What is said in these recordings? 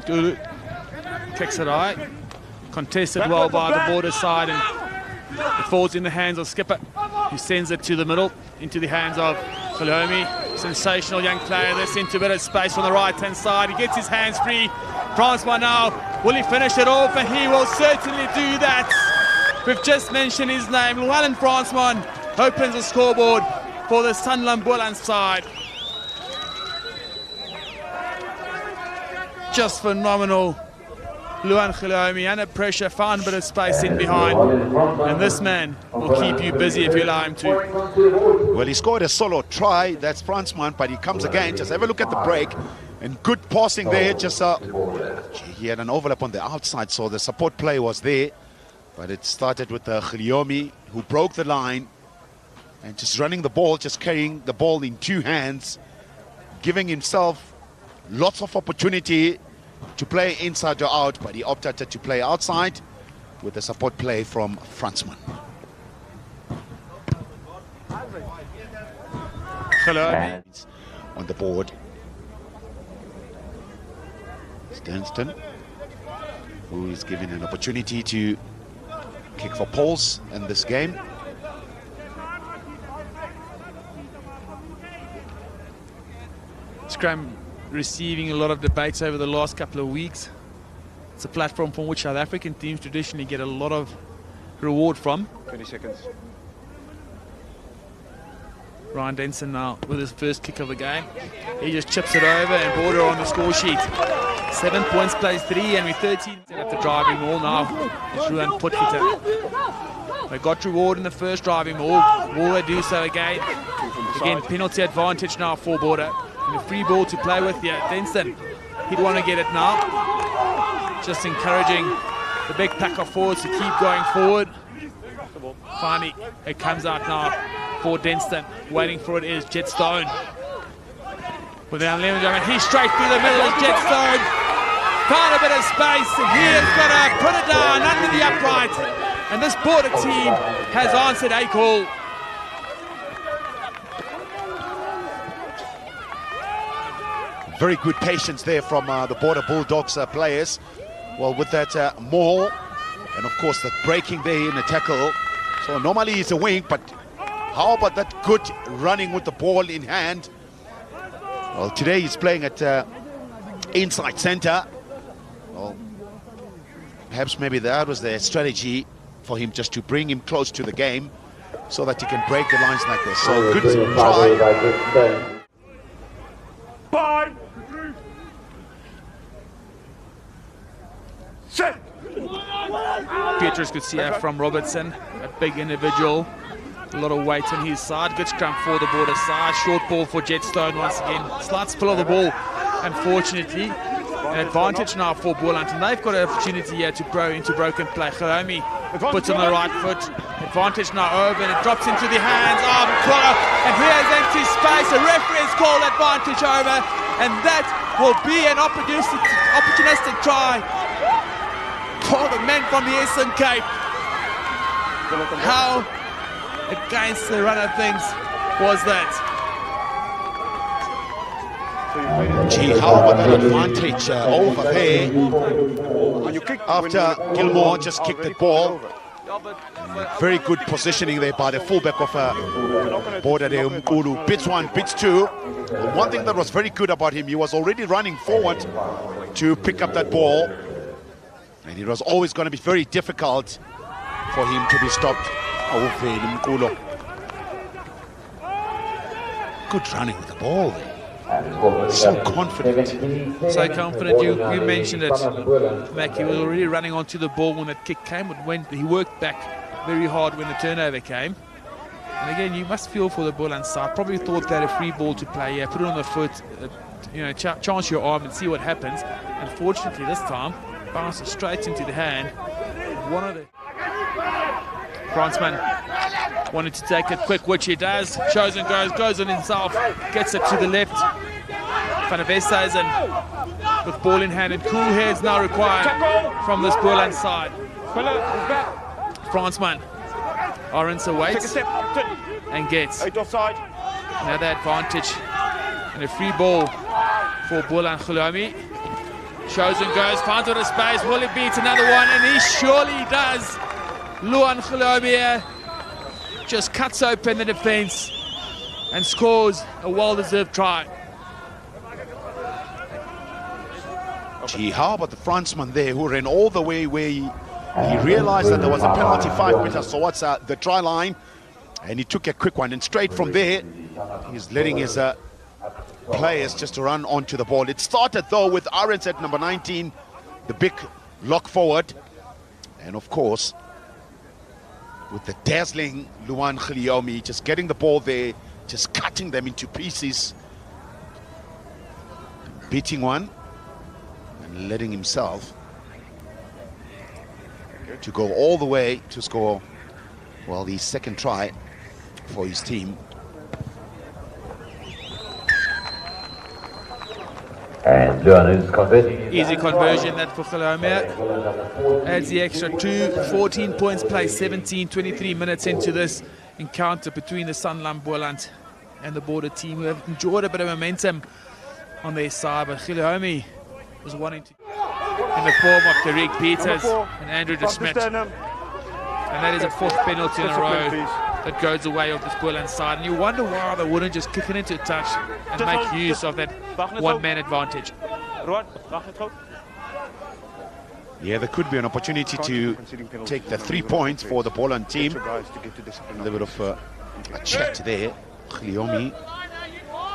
Nkulu kicks it high. Contested well by the border side, and it falls in the hands of Skipper, who sends it to the middle, into the hands of Khalomi. Sensational young player. This into a bit of space on the right-hand side. He gets his hands free. Fransman now, will he finish it off? And he will certainly do that. We've just mentioned his name. Llewellyn Fransman opens the scoreboard for the Sanlam Boland side. Just phenomenal. Luan Khalomi under pressure, found a bit of space in behind, and this man will keep you busy if you allow him to. Well, he scored a solo try, that's Fransman, but he comes again. Just have a look at the break, and good passing there. Just he had an overlap on the outside, so the support play was there, but it started with Khalomi, who broke the line and just running the ball, just carrying the ball in two hands, giving himself lots of opportunity to play inside or out, but he opted to play outside with the support play from Fransman. On the board. Stanston, who is given an opportunity to kick for poles in this game. Scrum receiving a lot of debates over the last couple of weeks. It's a platform from which South African teams traditionally get a lot of reward from. 20 seconds. Ryan Denson now with his first kick of the game. He just chips it over, and Border on the score sheet. 7 points plays 3, and we're 13 at the driving maul now. It's Ruan Potgieter. They got reward in the first driving maul. Will they do so again? Again, penalty advantage now for Border. And a free ball to play with here. Denson, he'd want to get it now. Just encouraging the big pack of forwards to keep going forward. Finally, it comes out now for Denson. Waiting for it is Jetstone. With the unlimited, he's straight through the middle of Jetstone. Found a bit of space, and he is going to put it down under the upright. And this Border team has answered a call. Very good patience there from the Border Bulldogs players. Well, with that maul, and of course the breaking there in the tackle. So normally it's a wing, but how about that good running with the ball in hand? Well, today he's playing at inside center. Well, perhaps maybe that was the strategy for him, just to bring him close to the game so that he can break the lines like this. So good try. Bye. Set. Petrus could see that from Robertson, a big individual, a lot of weight on his side. Good scrum for the Border side. Short ball for Jetstone once again. Slight spill of the ball, unfortunately. An advantage now for Boland, and they've got an opportunity here to grow into broken play. Khalomi puts on the right foot. Advantage now over, and it drops into the hands of Mkola. And here's empty space. The referee has called advantage over, and that will be an opportunistic try for the men from the Eastern Cape. How against the run of things was that? Gee, how about that advantage over there after Gilmore just kicked the ball. Very good positioning there by the fullback of Border Nkulu. Bits one, bits two. One thing that was very good about him, he was already running forward to pick up that ball. And it was always going to be very difficult for him to be stopped. Good running with the ball there. So confident. So confident. You mentioned it, Mac. He was already running onto the ball when that kick came. He worked back very hard when the turnover came. And again, you must feel for the Boland side. Probably thought they had a free ball to play here. Put it on the foot, chance your arm and see what happens. Unfortunately, this time, bounces straight into the hand. One of the Fransman wanted to take it quick, which he does. Shows and goes on himself, gets it to the left. Van der Westhuizen with ball in hand, and cool heads now required from this Boland side. Fransman, Aronsa waits and gets another advantage, and a free ball for Boland Khalomi. Shows and goes, finds a space. Will he beat another one? And he surely does. Luan Khulomia just cuts open the defense and scores a well-deserved try. Gee, how about the Frenchman there who ran all the way where he realized that there was a penalty 5 meters towards the try line, and he took a quick one, and straight from there he's letting his players just to run onto the ball. It started though with Arends at number 19, the big lock forward, and of course with the dazzling Luan Khulomia just getting the ball there, just cutting them into pieces, beating one and letting himself to go all the way to score, well, the second try for his team. And Luan is converting. Easy conversion that for Khulomia. Adds the extra 2, 14 points play, 17, 23 minutes into this encounter between the Sanlam Boland and the Border team, who have enjoyed a bit of momentum on their side, but Khulomia was wanting to, in the form of Tariq Peters and Andrew De Smet. And that is a 4th penalty in a row that goes away of this Boland side. And you wonder why they wouldn't just kick it into touch and make use of that one-man advantage. Yeah, there could be an opportunity to take the 3 points for the Boland team. A little bit of a chat there. Khulomia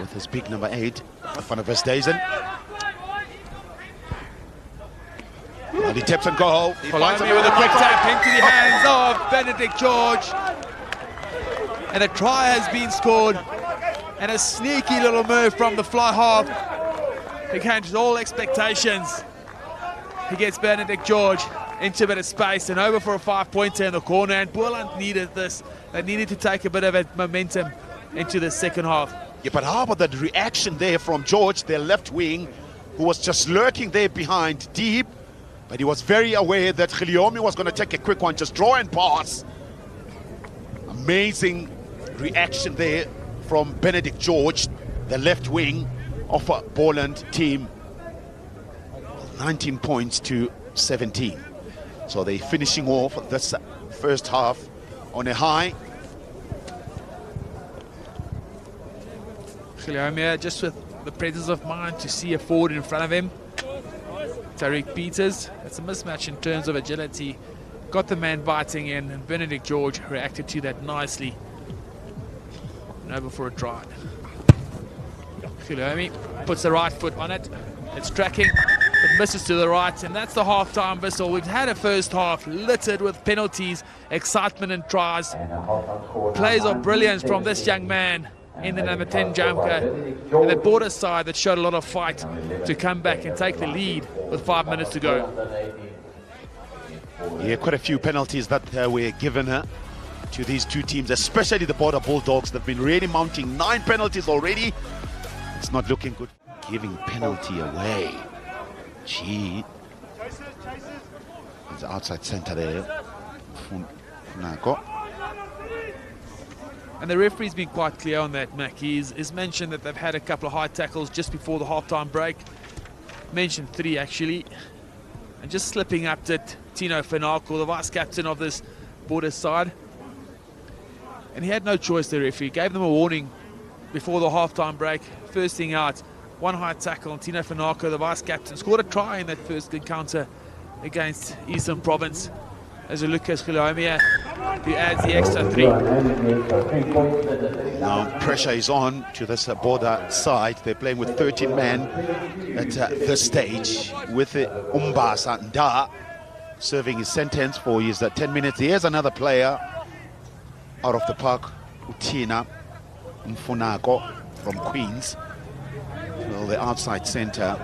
with his big number 8 in front of Vesthuizen. And he taps and goal. Khulomia with a quick tap into the hands of Benedict George. And a try has been scored. And a sneaky little move from the fly half against all expectations. He gets Benedict George into a bit of space and over for a 5-pointer in the corner. And Boland needed this. They needed to take a bit of a momentum into the second half. Yeah, but how about that reaction there from George, their left wing, who was just lurking there behind deep. But he was very aware that Khulomia was going to take a quick one, just draw and pass. Amazing reaction there from Benedict George, the left wing of a Boland team. 19 points to 17. So they're finishing off this first half on a high. Khulomia just with the presence of mind to see a forward in front of him. Tariq Peters, it's a mismatch in terms of agility. Got the man biting in, and Benedict George reacted to that nicely. And over for a try. Khulomia puts the right foot on it. It's tracking, it misses to the right, and that's the half-time whistle. We've had a first half littered with penalties, excitement and tries. Plays of brilliance from this young man in the number 10 Jamka, and the Border side that showed a lot of fight to come back and take the lead with 5 minutes to go. Yeah, quite a few penalties that were given to these two teams, especially the Border Bulldogs. They've been really mounting 9 penalties already. It's not looking good. Giving penalty away. Gee. It's outside center there. Funako. And the referee's been quite clear on that, Mac. He's mentioned that they've had a couple of high tackles just before the half-time break. Mentioned 3 actually. And just slipping up to Tino Finako, the vice-captain of this Border side. And he had no choice, the referee. Gave them a warning before the half-time break. First thing out, 1 high tackle on Tino Finako, the vice-captain. Scored a try in that first encounter against Eastern Province. As Lucas Khulomia, who adds the extra 3. Now pressure is on to this Border side. They're playing with 13 men at this stage, with Umbasa Nda serving his sentence for his 10 minutes. Here's another player out of the park, Utina Mfunako from Queens. Well, the outside center.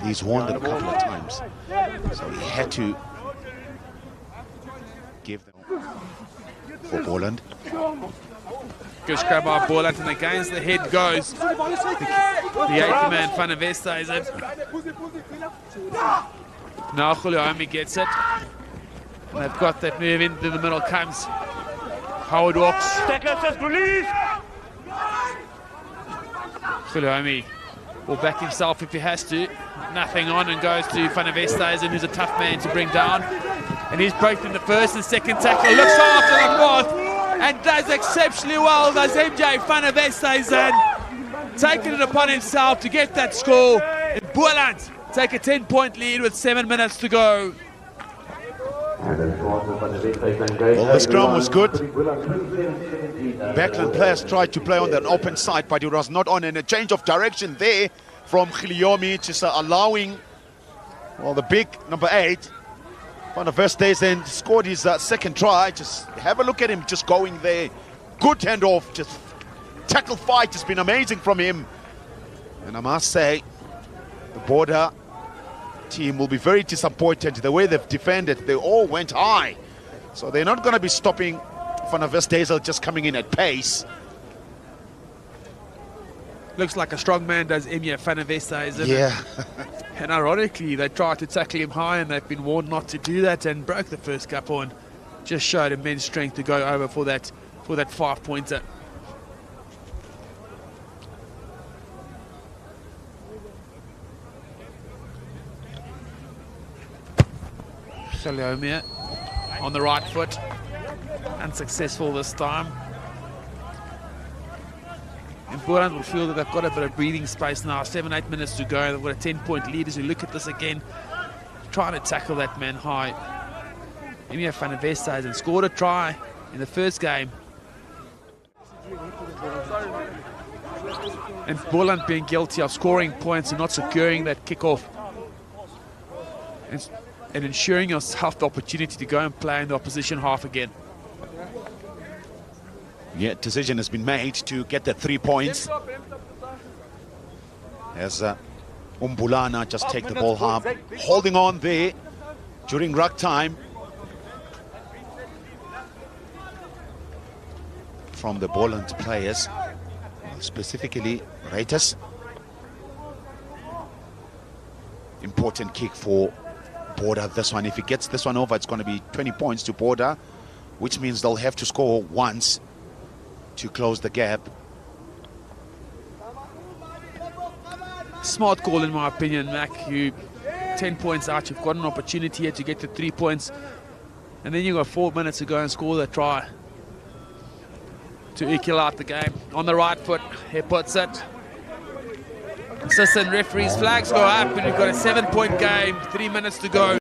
He's warned it a couple of times, so he had to give them for Boland. Good scrub by Boland, and against the head goes the 8th man, Van Vesthuizen. Now Khulomia gets it. And they've got that move into the middle, comes Howard walks. Guilherme will back himself if he has to. Nothing on and goes to Van der Westhuizen, who's a tough man to bring down. And he's broken the first and second tackle, looks after the fourth, and does exceptionally well, does MJ Van der Westhuizen, taking it upon himself to get that score. And Boland take a 10-point lead with 7 minutes to go. Well, the scrum was good. Backland players tried to play on the open side, but it was not on. And a change of direction there from Guilherme, just allowing, well, the big number 8, Van der Westhuizen, scored his second try. Just have a look at him just going there. Good handoff, just tackle fight has been amazing from him. And I must say, the Border team will be very disappointed the way they've defended. They all went high, so they're not going to be stopping Van der Westhuizen just coming in at pace. Looks like a strong man does MJ Van der Westhuizen. Yeah. And ironically, they tried to tackle him high and they've been warned not to do that and broke the first couple and just showed immense strength to go over for that 5-pointer. Guilherme on the right foot, unsuccessful this time. And Boland will feel that they've got a bit of breathing space now. 7-8 minutes to go. They've got a 10-point lead as we look at this again. Trying to tackle that man high. MJ Van der Westhuizen scored a try in the first game. And Boland being guilty of scoring points and not securing that kickoff. And ensuring yourself the opportunity to go and play in the opposition half again. Yeah, decision has been made to get the 3 points. As Umbulana just take the ball half, holding on there during ruck time from the Boland players, specifically Reuters. Important kick for Border this one. If he gets this one over, it's going to be 20 points to Border, which means they'll have to score once to close the gap. Smart call in my opinion, Mac. You 10 points out, you've got an opportunity here to get to 3 points, and then you've got 4 minutes to go and score the try to equal out the game. On the right foot, he puts it. Assistant referee's flags go up and we've got a 7-point game, 3 minutes to go.